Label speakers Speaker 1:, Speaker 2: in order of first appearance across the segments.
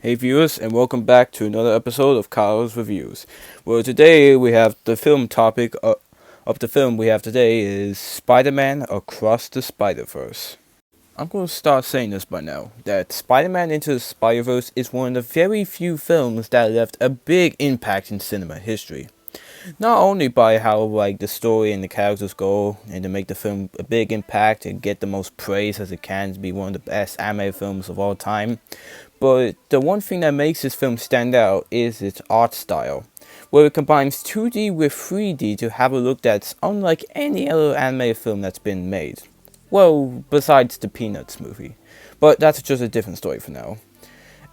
Speaker 1: Hey viewers, and welcome back to another episode of Kyle's Reviews. Well, today we have the film topic of the film we have today is Spider-Man Across the Spider-Verse. I'm going to start saying this by now, that Spider-Man Into the Spider-Verse is one of the very few films that left a big impact in cinema history. Not only by how the story and the characters go and to make the film a big impact and get the most praise as it can to be one of the best animated films of all time, but the one thing that makes this film stand out is its art style, where it combines 2D with 3D to have a look that's unlike any other animated film that's been made. Well, besides the Peanuts movie. But that's just a different story for now.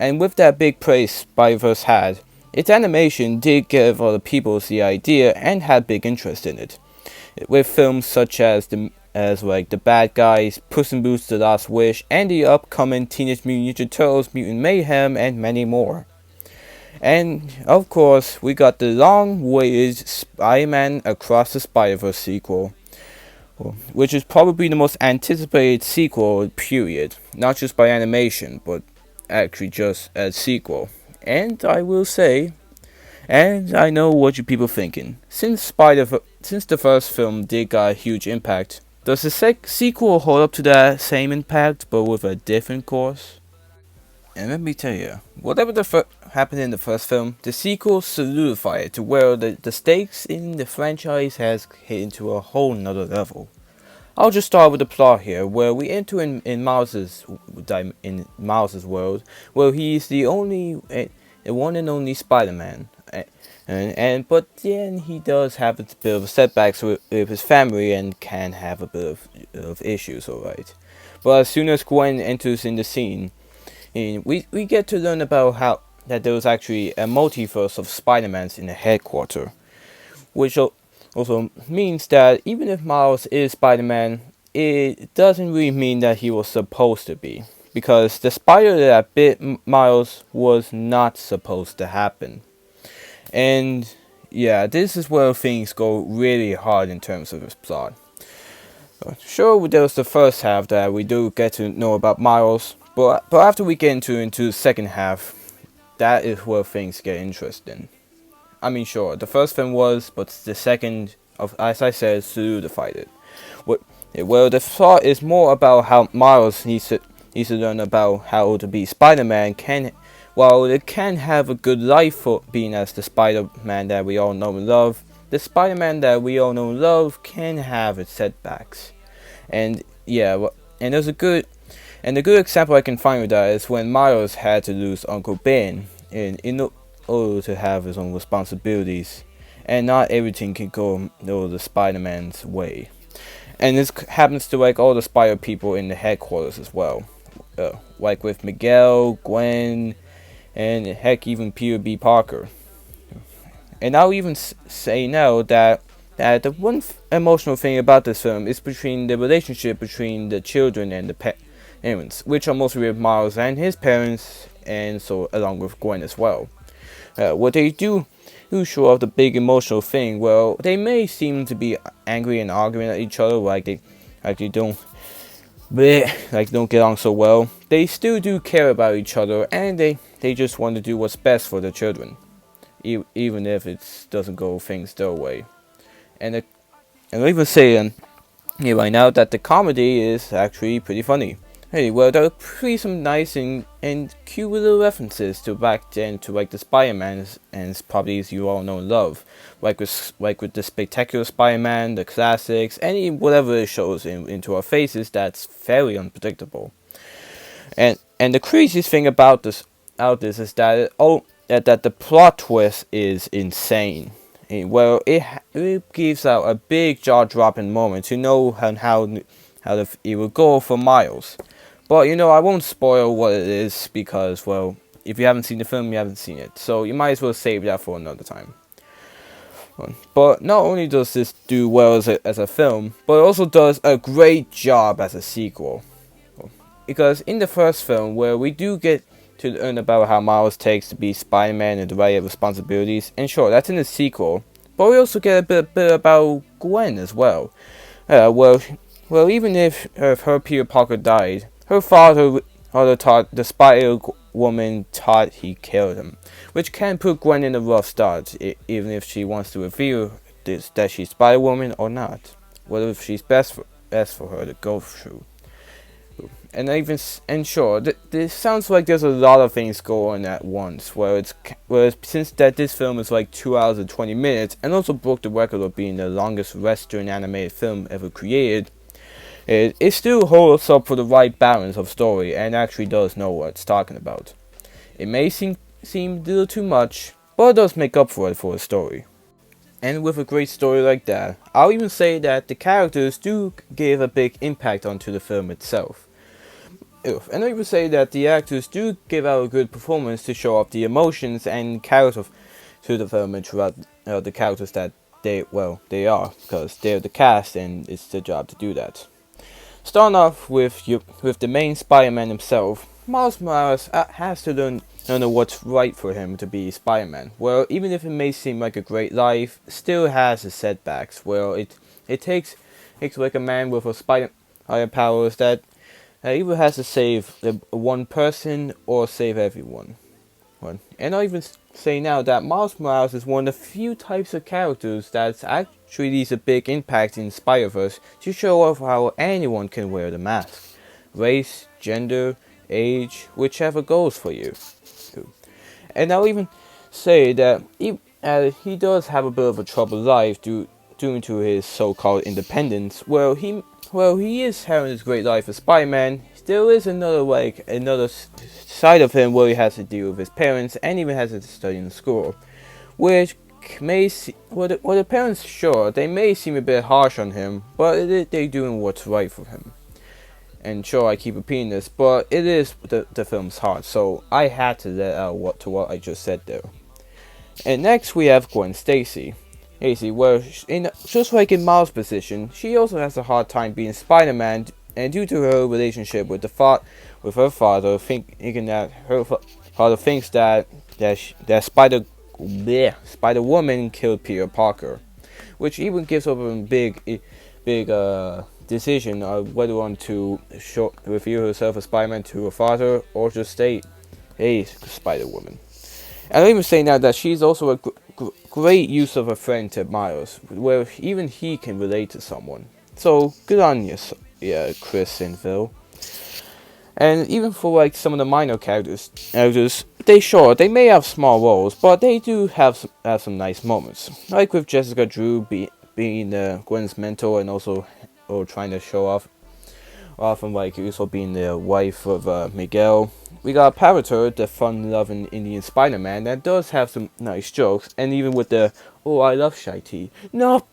Speaker 1: And with that big praise Spider-Verse had, its animation did give other people the idea and had big interest in it. With films such as The Bad Guys, Puss in Boots: The Last Wish, and the upcoming Teenage Mutant Ninja Turtles: Mutant Mayhem, and many more. And of course, we got the long-awaited Spider-Man Across the Spider-Verse sequel, which is probably the most anticipated sequel period, not just by animation, but actually just a sequel. And I will say, and I know what you people thinking. Since the first film did got a huge impact, does the sequel hold up to that same impact but with a different course? And let me tell you, whatever happened in the first film, the sequel solidified it to where the stakes in the franchise has hit into a whole nother level. I'll just start with the plot here, where we enter in Miles's world, where he's the one and only Spider-Man. But then he does have a bit of setbacks with his family and can have a bit of issues, alright. But as soon as Gwen enters in the scene, we get to learn about how that there was actually a multiverse of Spider-Mans in the headquarters, which also means that even if Miles is Spider-Man, it doesn't really mean that he was supposed to be, because the spider that bit Miles was not supposed to happen. And yeah, this is where things go really hard in terms of this plot. Sure, there was the first half that we do get to know about Miles, but after we get into the second half, that is where things get interesting. I mean, sure, the first film was, but the second, as I said, solidified it. Well, the plot is more about how Miles needs to learn about how to be Spider-Man. While it can have a good life for being as the Spider-Man that we all know and love, the Spider-Man that we all know and love can have its setbacks. And yeah, and there's a good example I can find with that is when Miles had to lose Uncle Ben in order to have his own responsibilities, and not everything can go the Spider-Man's way. And this happens to all the Spider people in the headquarters as well, like with Miguel, Gwen, and heck, even Peter B. Parker. And I'll even say now that the one emotional thing about this film is between the relationship between the children and the parents, which are mostly with Miles and his parents, and so along with Gwen as well. What they do show off the big emotional thing. Well, they may seem to be angry and arguing at each other, like they don't don't get along so well. They still do care about each other, and they just want to do what's best for the children, even if it doesn't go things their way. And I'll even say here right now that the comedy is actually pretty funny. Hey, well, there are pretty some nice and cute little references to back then to the Spider-Mans and probably as you all know and love, like with the Spectacular Spider-Man, the classics, whatever it shows into our faces that's very unpredictable. And the craziest thing about this is that that the plot twist is insane. Well, it gives out a big jaw-dropping moment to know how it will go for Miles. But I won't spoil what it is because, well, if you haven't seen the film, you haven't seen it. So you might as well save that for another time. But not only does this do well as a film, but it also does a great job as a sequel. Because in the first film, where we do get to learn about how Miles takes to be Spider-Man and the right responsibilities, and sure, that's in the sequel, but we also get a bit about Gwen as well. Well, even if her Peter Parker died, her father taught the Spider woman thought he killed him, which can put Gwen in a rough start, even if she wants to reveal this that she's Spider-Woman or not. What if she's best for her to go through? And sure, this sounds like there's a lot of things going on at once. Whereas since that this film is like 2 hours and 20 minutes, and also broke the record of being the longest Western animated film ever created, it still holds up for the right balance of story and actually does know what it's talking about. It may seem a little too much, but it does make up for it for a story. And with a great story like that, I'll even say that the characters do give a big impact onto the film itself. And I would say that the actors do give out a good performance to show off the emotions and characters to the film and throughout the characters that they are, because they're the cast and it's their job to do that. Starting off with the main Spider-Man himself, Miles Morales has to learn what's right for him to be Spider-Man. Well, even if it may seem like a great life, still has its setbacks. Well, it takes like a man with a spider powers that either has to save one person or save everyone. And I'll even say now that Miles Morales is one of the few types of characters that actually leaves a big impact in Spider-Verse to show off how anyone can wear the mask. Race, gender, age, whichever goes for you. And I'll even say that he does have a bit of a troubled life due to his so-called independence. Well, he is having his great life as Spider-Man. There is another side of him where he has to deal with his parents and even has to study in school, which may the parents, sure, they may seem a bit harsh on him, but they're doing what's right for him. And sure, I keep repeating this, but it is the film's heart, so I had to let out what I just said there. And next we have Gwen Stacy. Well, just like in Miles' position, she also has a hard time being Spider-Man, and due to her relationship with her father, thinking that her father thinks that Spider-Woman killed Peter Parker, which even gives her a big decision of whether to want to reveal herself as Spider-Man to her father or just stay a Spider-Woman. And I'll even say now that she's also a great use of a friend to Miles, where even he can relate to someone. So good on you, Chris and Phil. And even for like some of the minor characters, they may have small roles, but they do have some nice moments. Like with Jessica Drew being Gwen's mentor and also trying to show off and like also being the wife of Miguel. We got Parrotter, the fun-loving Indian Spider-Man that does have some nice jokes, and even with the "Oh, I love Shy Tea." No.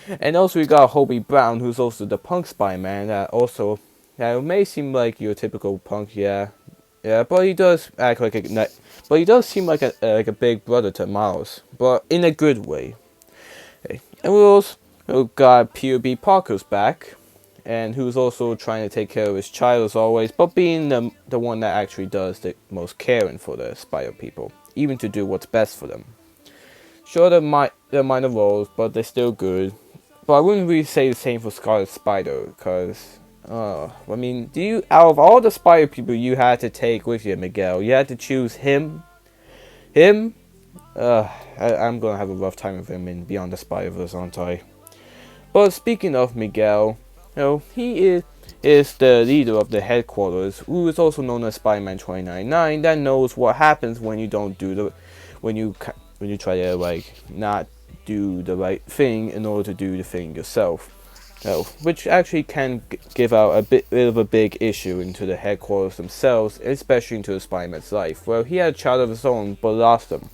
Speaker 1: And also we got Hobie Brown, who's also the punk Spider-Man that may seem like your typical punk, yeah, but he does act like but he does seem like a big brother to Miles, but in a good way. Okay. And we also got Peter B. Parker's back, and who's also trying to take care of his child as always, but being the one that actually does the most caring for the Spider people, even to do what's best for them. Sure, they're minor roles, but they're still good. But I wouldn't really say the same for Scarlet Spider, because, out of all the Spider people you had to take with you, Miguel, you had to choose him? I'm gonna have a rough time with him in Beyond the Spider-Verse, aren't I? But speaking of Miguel, he is the leader of the headquarters, who is also known as Spider-Man 2099, that knows what happens when you don't do when you try to not do the right thing in order to do the thing yourself. Which actually can give out a bit of a big issue into the headquarters themselves, especially into Spider-Man's life. Well, he had a child of his own, but lost him.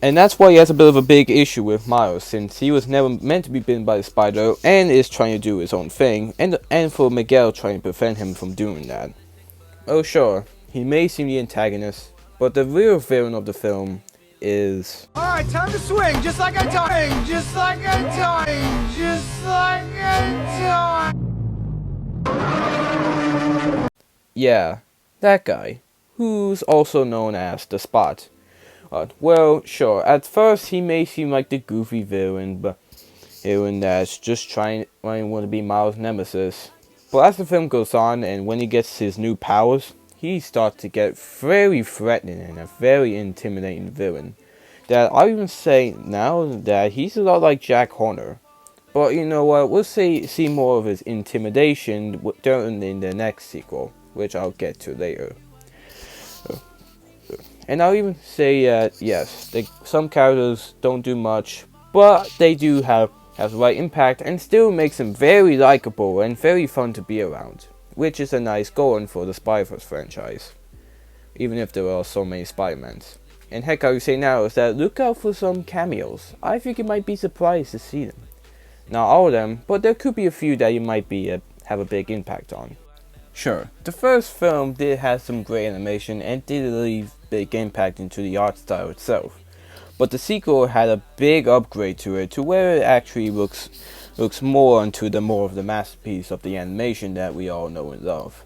Speaker 1: And that's why he has a bit of a big issue with Miles, since he was never meant to be bitten by the spider and is trying to do his own thing, and for Miguel trying to prevent him from doing that. Oh sure, he may seem the antagonist, but the real villain of the film is...
Speaker 2: Alright, time to swing, just like I taught. Just like I taught. Just like I taught.
Speaker 1: Yeah, that guy, who's also known as the Spot. Well, sure, at first he may seem like the goofy villain, that's just trying to be Miles' nemesis. But as the film goes on, and when he gets his new powers, he starts to get very threatening and a very intimidating villain. That I even say now that he's a lot like Jack Horner. But you know what, we'll see more of his intimidation during in the next sequel, which I'll get to later. And I'll even say that, yes, some characters don't do much, but they do have the right impact and still makes them very likable and very fun to be around, which is a nice going for the Spider-Verse franchise, even if there are so many Spider-Mans. And heck, I would say now is that look out for some cameos. I think you might be surprised to see them. Not all of them, but there could be a few that you might be have a big impact on. Sure, the first film did have some great animation and did leave big impact into the art style itself, but the sequel had a big upgrade to it to where it actually looks more into the more of the masterpiece of the animation that we all know and love.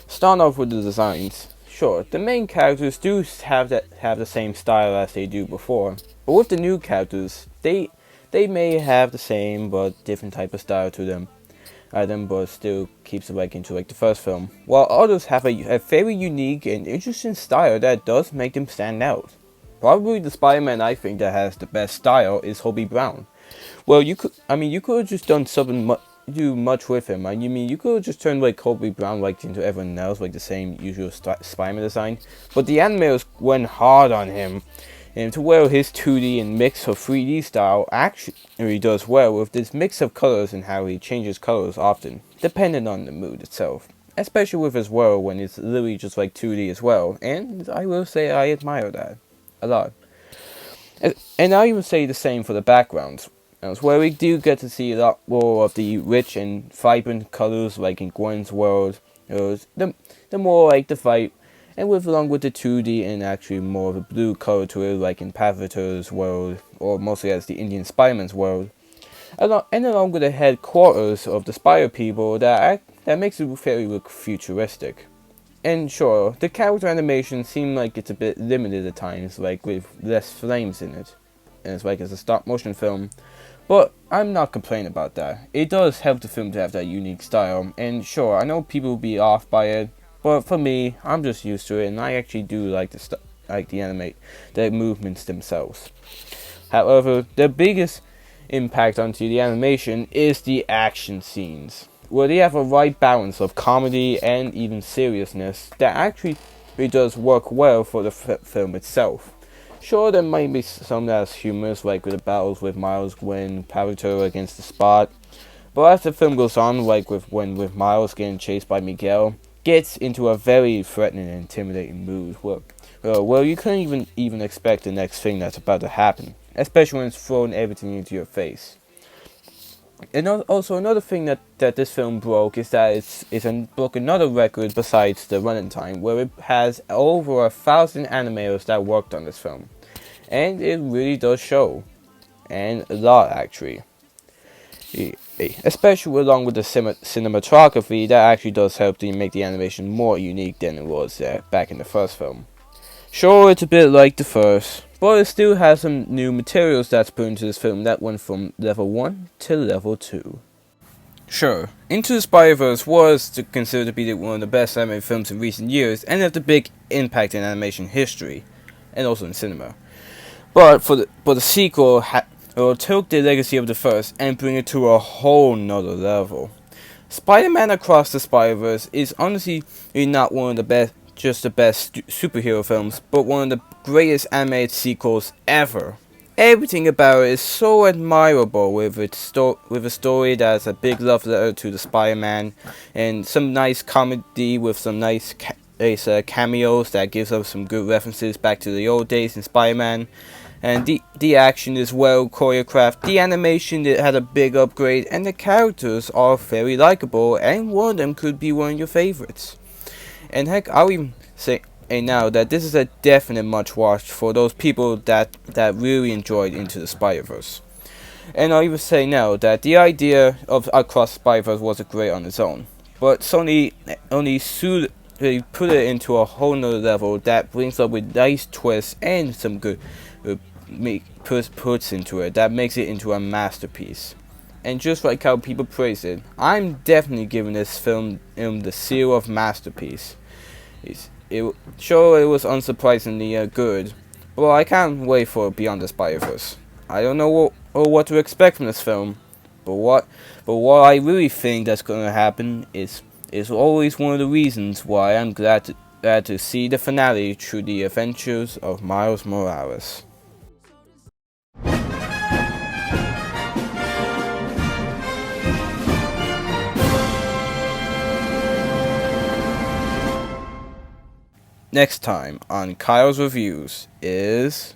Speaker 1: Starting off with the designs, sure, the main characters do have the same style as they do before, but with the new characters, they may have the same but different type of style to them. But still keeps it like into like the first film, while others have a very unique and interesting style that does make them stand out. Probably the Spider-Man I think that has the best style is Hobie Brown. Well, you could have just done something much with him. You could have just turned like Hobie Brown like into everyone else, like the same usual Spider-Man design, but the animators went hard on him. And to where his 2D and mix of 3D style actually does well with this mix of colors and how he changes colors often, depending on the mood itself. Especially with his world when it's literally just like 2D as well, and I will say I admire that a lot. And I even say the same for the backgrounds, where we do get to see a lot more of the rich and vibrant colors like in Gwen's world, the more like the vibe. And along with the 2D and actually more of a blue color to it, like in Pavito's world, or mostly as the Indian Spider-Man's world. And along with the headquarters of the Spider People, that makes it very look futuristic. And sure, the character animation seems like it's a bit limited at times, like with less flames in it. And it's like it's a stop motion film. But I'm not complaining about that. It does help the film to have that unique style. And sure, I know people will be off by it. But for me, I'm just used to it, and I actually do like the movements themselves. However, the biggest impact onto the animation is the action scenes, where they have a right balance of comedy and even seriousness that actually does work well for the film itself. Sure, there might be some that's humorous, like with the battles with Miles, Gwen, Pavito against the Spot, but as the film goes on, like with Miles getting chased by Miguel, gets into a very threatening and intimidating mood where you couldn't even expect the next thing that's about to happen, especially when it's throwing everything into your face. And also another thing that this film broke is that it broke another record besides the running time, where it has over 1,000 animators that worked on this film, and it really does show, and a lot actually. Especially along with the cinematography, that actually does help to make the animation more unique than it was back in the first film. Sure, it's a bit like the first, but it still has some new materials that's put into this film that went from level 1 to level 2. Sure, Into the Spider-Verse was considered to be one of the best animated films in recent years and have the big impact in animation history, and also in cinema. But the sequel will take the legacy of the first and bring it to a whole nother level. Spider-Man Across the Spider-Verse is honestly not one of the best, just the best superhero films, but one of the greatest animated sequels ever. Everything about it is so admirable, with a story that's a big love letter to the Spider-Man, and some nice comedy with some nice cameos that gives us some good references back to the old days in Spider-Man. And the action is well choreographed, the animation had a big upgrade, and the characters are very likable, and one of them could be one of your favorites. And heck, I'll even say now that this is a definite must watch for those people that really enjoyed Into the Spider-Verse. And I'll even say now that the idea of Across the Spider-Verse wasn't great on its own, but Sony they put it into a whole nother level that brings up with nice twists and some good puts into it that makes it into a masterpiece. And just like how people praise it, I'm definitely giving this film the seal of masterpiece. Sure, it was unsurprisingly good, but I can't wait for Beyond the Spider-Verse. I don't know what to expect from this film, but what I really think that's gonna happen is always one of the reasons why I'm glad to see the finale through the adventures of Miles Morales. Next time on Kyle's Reviews is